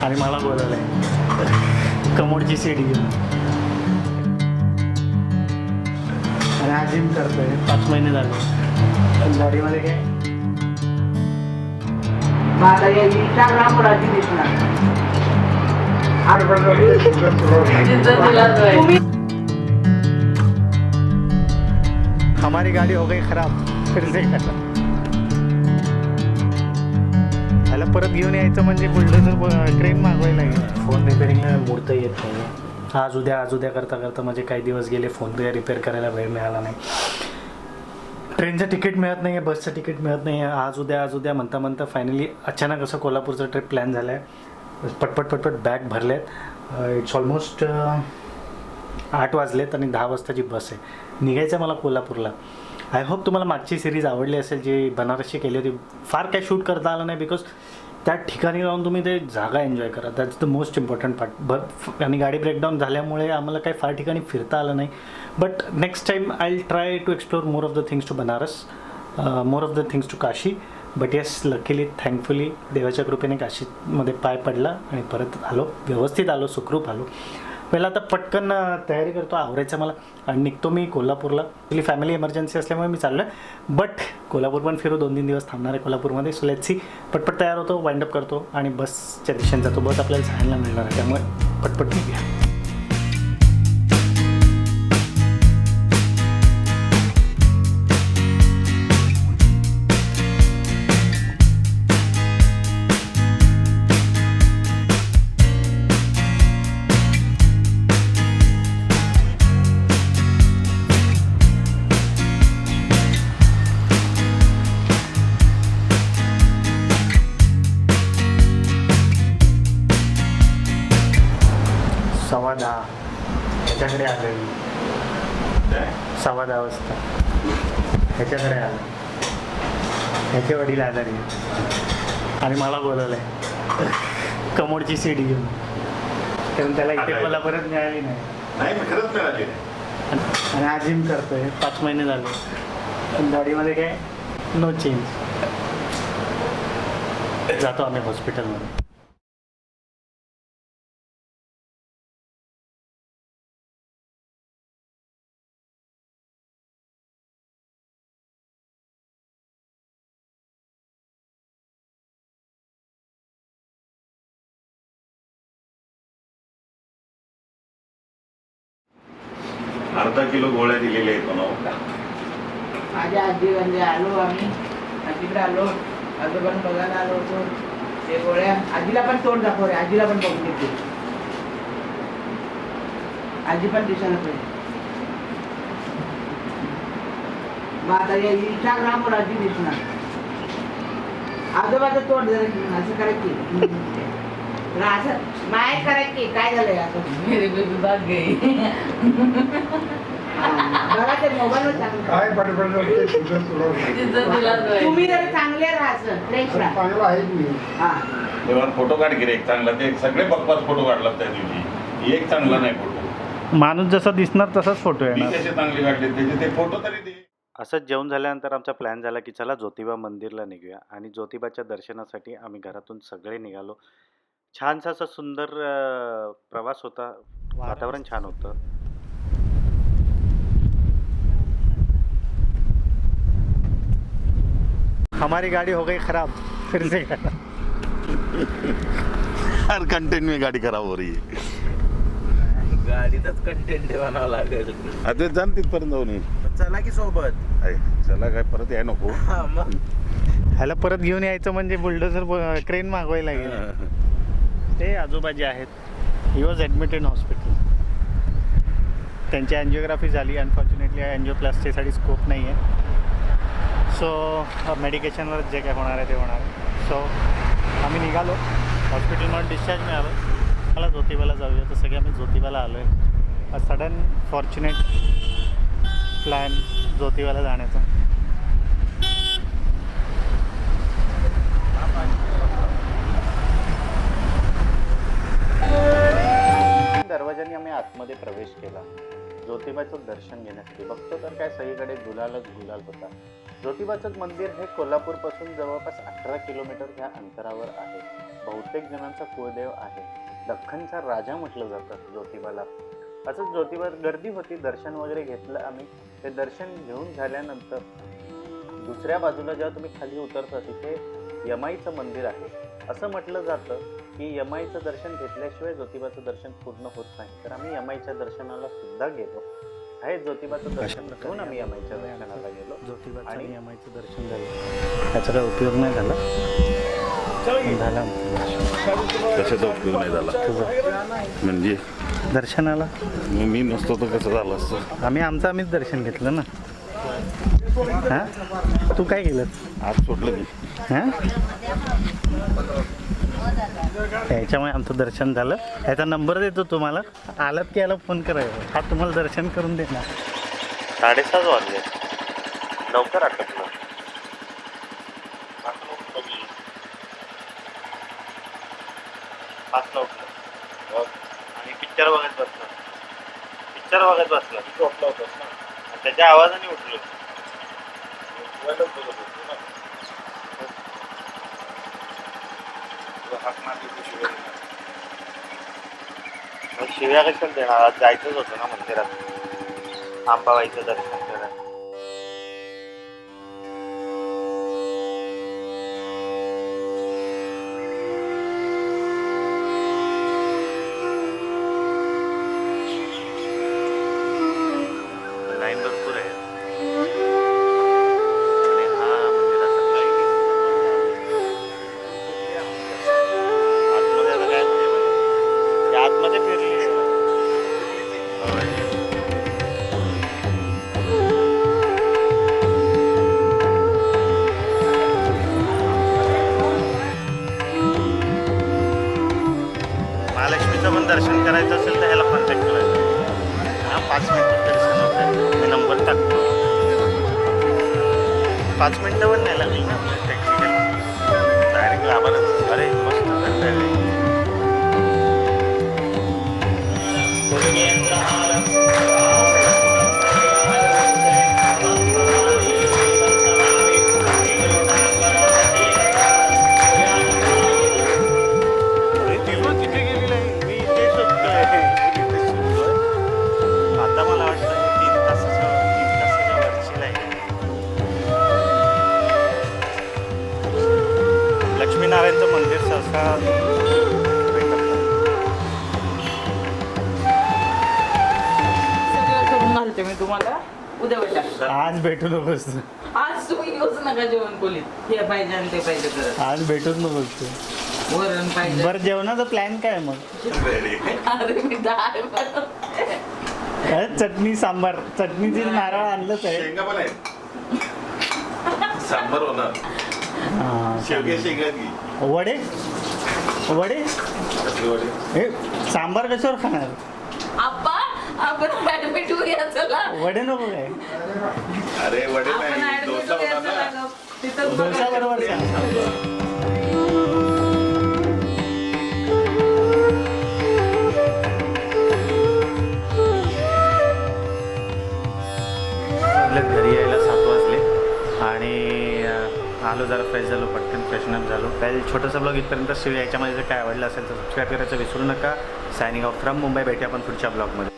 आणि मला बोलवलंय कमोडची सीडी घेऊन. आणि हा जिम करतोय 5 महिने झाले. गाडीमध्ये काय माझा या इंस्टाग्रामवर आधी दिसणार. हमारी गाडी हो गई खराब फिर से करा. त्याला परत घेऊन यायचं म्हणजे बुलडोझर ट्रेन मागवायला लागेल. फोन रिपेअरिंगला मोडता येत नाही. आज उद्या करता करता म्हणजे काही दिवस गेले, फोन रिपेअर करायला वेळ मिळाला नाही. ट्रेनचं तिकीट मिळत नाही आहे, बसचं तिकीट मिळत नाही आहे. आज उद्या म्हणता फायनली अचानक असं कोल्हापूरचं ट्रिप प्लॅन झाला आहे. पटपट बॅग भरले आहेत. इट्स ऑलमोस्ट 8 वाजलेत आणि 10 वाजताची बस आहे. निघायचं मला कोल्हापूरला. आय होप तुम्हाला मागची सिरीज आवडली असेल जी बनारसची केली होती. फार काय शूट करता आलं नाही बिकॉज त्या ठिकाणी राहून तुम्ही ते जागा एन्जॉय करा. That's the most important part. आणि गाडी ब्रेकडाऊन झाल्यामुळे आम्हाला काही फार ठिकाणी फिरता आलं नाही. But next time I will try to explore more of the things to Banaras, more of the things to Kashi. But yes, luckily thankfully देवाच्या कृपेने काशीमध्ये पाय पडला आणि परत आलो, व्यवस्थित आलो, सुखरूप आलो. पहिला आता पटकन तयारी करतो, आवरायचं मला आणि निघतो मी कोल्हापूरला. ॲक्च्युली फॅमिली इमर्जन्सी असल्यामुळे मी चाललो आहे. बट कोल्हापूर पण फिरू, 2-3 दिवस थांबणार आहे कोल्हापूरमध्ये. So let's see. पटपट तयार होतो, वाइंडअप करतो आणि बसच्या दिशेने जातो. बस आपल्याला जायला मिळणार आहे, त्यामुळे पटपट निघूया. सव्वा 10 ह्याच्याकडे आले. 10:15 वाजता ह्याच्याकडे आलं. ह्याचे वडील आजारी आणि मला बोलवलं आहे कमोडची सीडी घेऊन. कारण त्याला इथे मला परत मिळाली नाही. खरंच मिळाली. आणि हा जिम करतोय 5 महिने झाले. पण गाडीमध्ये काय नो चेंज. जातो आम्ही हॉस्पिटलमध्ये. अर्धा किलो गोळ्या दिलेल्या आहेत मला. माझ्या आजी म्हणजे आलो आम्ही आजीकडे आलो, आजोबांना बघायला आलो होतो. ते गोळ्या आजीला पण तोंड दाखव रे, आजीला पण बघून घेते. आजी पण दिसायला पाहिजे. मग आता या इंस्टाग्रामवर आजी दिसणार. आजोबाचं तोंड जरा असं करायची, असं माय करायची. काय झालंय आता मेरे बेबी भाग गई. बघा ते मोबाईलवर चांगलं काय तुम्ही जर चांगले राहायचं फ्रेश राहा. चांगला आहे मी. हा तेव्हा फोटो काढ की रे एक चांगला. ते सगळे बकवास फोटो काढला त्या दिवशी. एक चांगला नाही फोटो. माणूस जसा दिसणार तसाच फोटो मी येणार. कसे चांगले काढले त्याचे ते फोटो तरी दे. असंच जेवण झाल्यानंतर आमचा प्लॅन झाला की चला ज्योतिबा मंदिरला निघूया. आणि ज्योतिबाच्या दर्शनासाठी आम्ही घरातून सगळे निघालो. छानसा असा सुंदर प्रवास होता. वातावरण छान होतं. हमारी गाडी हो गई खराब फिर से करा. हर कंटेंट में गाडी खराब हो रही है. गाडीतच कंटेंट बनावं लागेल. आता जाण तिथपर्यंत जाऊन ये. चला की सोबत. चला काय परत याय नको. हा मग ह्याला परत घेऊन यायचं म्हणजे बुलडोझर ट्रेन मागवायला लागेल. ते आजोबा जे आहेत, he was admit in hospital. त्यांची अँजिओग्राफी झाली. अनफॉर्च्युनेटली अँजिओप्लास्टीसाठी स्कोप नाही आहे. सो मेडिकेशनवर जे काय होणार आहे ते होणार आहे. सो आम्ही निघालो, हॉस्पिटलमध्ये डिस्चार्ज मिळालं. मला ज्योतिबाला जाऊया, तर सगळे आम्ही ज्योतिबाला आलो आहे. सडन फॉर्च्युनेट प्लॅन ज्योतिबाला जाण्याचा. दरवाजाने आम्ही आतमध्ये प्रवेश केला ज्योतिबाचं दर्शन घेण्यासाठी. बघतो तर काय सगळीकडे गुलालच गुलाल होता. ज्योतिबाचं मंदिर हे कोल्हापूरपासून जवळपास 18 किलोमीटर ह्या अंतरावर आहे. बहुतेक जणांचा कुळदेव आहे. दख्खनचा राजा म्हटलं जातं ज्योतिबाला. असंच ज्योतिबात गर्दी होती, दर्शन वगैरे घेतलं आम्ही. ते दर्शन घेऊन झाल्यानंतर दुसऱ्या बाजूला जेव्हा तुम्ही खाली उतरता तिथे यमाईचं मंदिर आहे. असं म्हटलं जातं की यमाईचं दर्शन घेतल्याशिवाय ज्योतिबाचं दर्शन पूर्ण होत नाही. तर आम्ही यमाईच्या दर्शनाला सुद्धा गेलो आहे. ज्योतिबाचं दर्शन घेऊन आम्ही यमाईच्या दर्शनाला गेलो. ज्योतिबाचं आणि यमाईचं दर्शन झालं. त्याचा काय उपयोग नाही झाला. झाला कशाचा उपयोग नाही झाला म्हणजे दर्शनाला. मी नसतो तर कसं झालं असतं. आम्हीच दर्शन घेतलं ना. हां तू काय केलं आज सोडलं की हां? याच्यामुळे आमचं दर्शन झालं. याचा नंबर देतो तुम्हाला. आलात की याला फोन करायला. हा तुम्हाला दर्शन करून देणार. 7:30 वाजले. लवकर आटपलं. पाचला उठलं आणि पिक्चर बघत बसलं. झोपला होतास ना. त्याच्या आवाजाने उठलो. शिव्या कशाला देणार. आज जायचंच होतं ना मंदिरात अंबाबाईचं दर्शन करायला. लाईन भरपूर आहे आणि हा मंदिराचा लाईन आतमध्ये आता काय म्हणजे आतमध्ये फिरली. महालक्ष्मीचं पण दर्शन करायचं असेल तर ह्याला कॉन्टॅक्ट करायचं. 5 मिनिटं दर्शन होतं. मी नंबर टाकतो. 5 मिनिटं पण नाही लागली ना टॅक्सी डायरेक्ट लाभारच. अरे मस्त आता मला वाटतं 3 तासाच्या वरची आहे. लक्ष्मीनारायणचं मंदिर सहसा भेटत नाही. सगळं करून घालते मी तुम्हाला. उद्या भेटा. आज भेटू नकोस. आज तुम्ही येऊच नका जेवण खोलीत. हे पाहिजे आणि ते पाहिजे करत. आज भेटूच नकोस. वरण पाहिजे. बरं जेवणाचा प्लॅन काय मग? अरे मी डाळ बनवते. चटणी सांबार. चटणीची नारळ आणलंच आहे. शेंगा पण आहेत. सांबर होणार. शेंगा की वडे हे सांबार कशावर खाणार? आप्पा आपण ऍडमिट होऊया चला. वडे नको काय? अरे वडे आपण नाही ऍडमिट डोसा होऊया होता चला ना. गं. तिथं डोसा बरोबर सांग. घरी यायला 7 वाजले आणि आलो जरा फ्रेश झालो. पटकन फ्रेशनअप झालो. काही छोटासा ब्लॉग इथपर्यंत. याच्यामध्ये जर काय आवडलं असेल तर सबस्क्राईब करायचं विसरू नका. Signing off from Mumbai. भेटूया आपण पुढच्या ब्लॉगमध्ये.